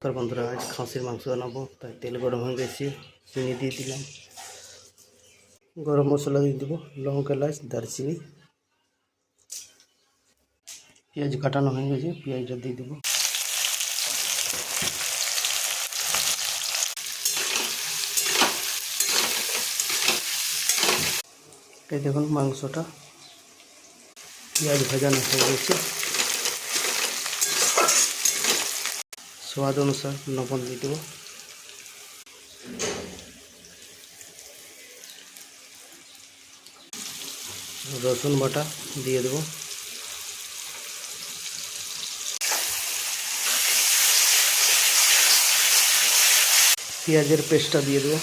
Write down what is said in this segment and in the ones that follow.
নমস্কার বন্ধুরা, আজ খাসির মাংস বানাবো। তাই তেল গরম হয়ে গেছে, চিনি দিয়ে দিলাম, গরম মশলা দিয়ে দেবো, লঙ্কা, এলাচ, দারচিনি, পেঁয়াজ কাটানো হয়ে গেছে, পেঁয়াজটা দিয়ে দেবো। এই দেখুন মাংসটা পেঁয়াজ ভাজানো হয়ে গেছে। স্বাদ অনুসার লবণ দিয়ে দেবো। রসুন বাটা দিয়ে দেবো। পেঁয়াজের পেস্টটা দিয়ে দেবো।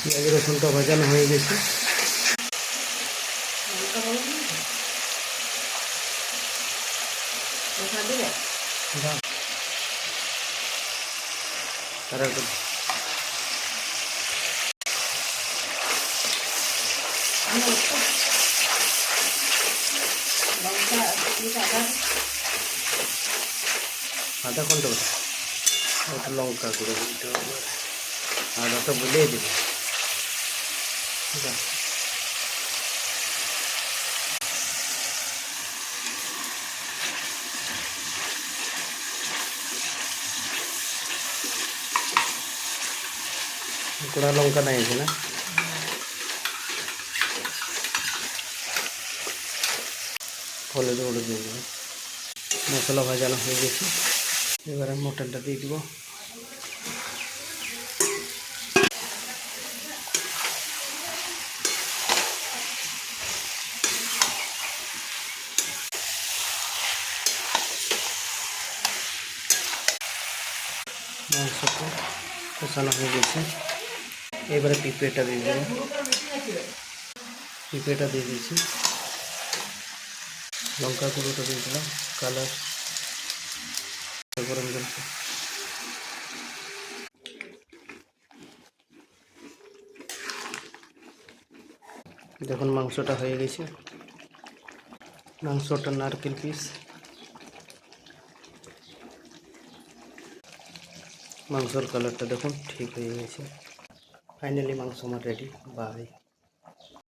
পেঁয়াজ রসুনটা ভাজানো হয়ে গেছে। আধা ঘন্টা ওটা লঙ্কা করে দিতে হবে, আদাটা বলে দেবে। গোড়া লঙ্কা নাই এখানে। হলুদ হলুদ দিয়ে দেবো। মশলা ভাজানো হয়ে গেছে, এবারে মটনটা দিয়ে দিব। মাংসটা কষানো হয়ে গেছে, এবারে পিঁপড়েটা দিয়ে দেবো। পিঁপড়েটা দিয়ে দিয়েছি, লঙ্কা গুঁড়োটা দিয়ে দিলাম, কালার, গরম জল। দেখুন মাংসটা হয়ে গেছে। মাংসটা নারকেল পিস। মাংসর কালারটা দেখুন ঠিক হয়ে গেছে। ফাইনালি মাংস আমার রেডি। বাই।